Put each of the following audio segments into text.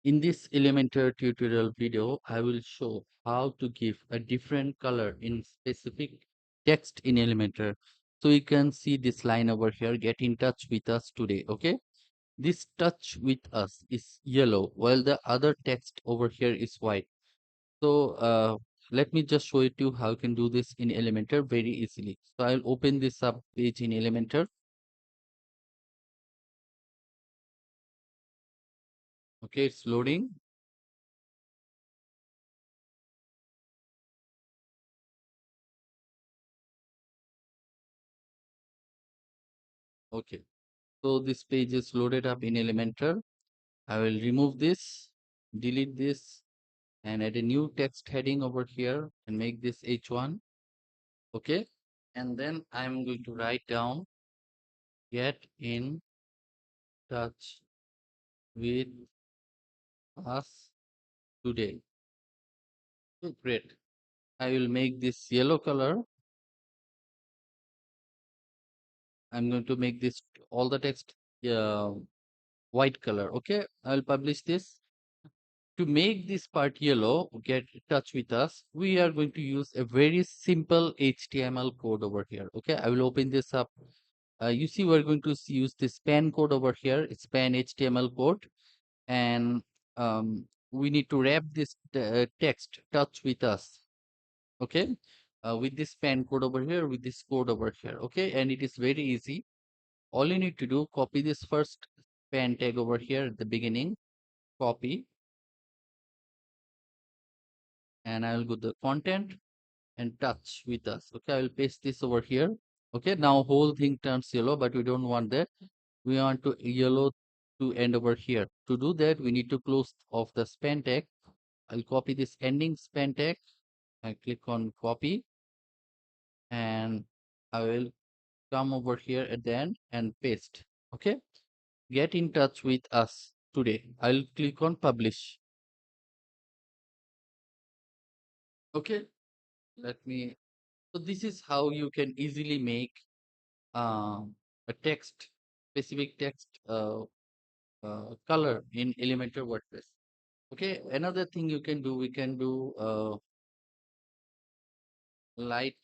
In this Elementor tutorial video, I will show how to give a different color in specific text in Elementor. So you can see this line over here, get in touch with us today. Okay. This touch with us is yellow, while the other text over here is white. So let me just show it to you how you can do this in Elementor very easily. So I'll open this up page in Elementor. Okay, it's loading. Okay. So this page is loaded up in Elementor. I will remove this, delete this, and add a new text heading over here and make this H1. Okay. And then I'm going to write down get in touch with us today. So great. I will make this yellow color. I'm going to make this all the text uh, white color. Okay. I'll publish this. To make this part yellow, get in touch with us, we are going to use a very simple HTML code over here. Okay, I will open this up. You see, we're going to use this span code over here. It's span HTML code, and we need to wrap this text touch with us. Okay, with this span code over here, with this code over here. Okay, and it is very easy. All you need to do, copy this first span tag over here at the beginning, copy, and I will go to the content and touch with us. Okay, I will paste this over here. Okay, now whole thing turns yellow, but we don't want that. We want to yellow to end over here. To do that, we need to close off the span tag. I'll copy this ending span tag. I click on copy, and I will come over here at the end and paste. Okay, get in touch with us today. I'll click on publish. Okay, let me. So this is how you can easily make a text, specific text color in Elementor WordPress. Okay, another thing you can do, we can do light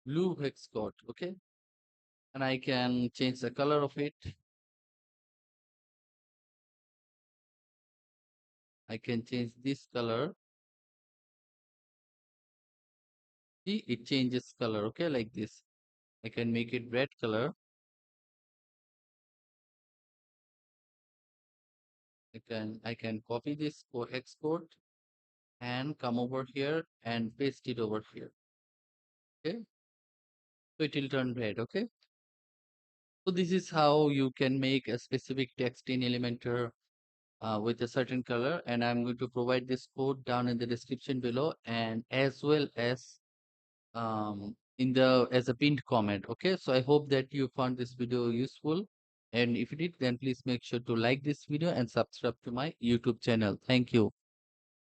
blue hex code. Okay, and I can change the color of it. I can change this color. See, it changes color. Okay, like this. I can make it red color. I can copy this hex code and come over here and paste it over here. Okay, so it will turn red. Okay. So this is how you can make a specific text in Elementor with a certain color, and I'm going to provide this code down in the description below, and as well as in the as a pinned comment. Okay, so I hope that you found this video useful, and if you did, then please make sure to like this video and subscribe to my YouTube channel. Thank you.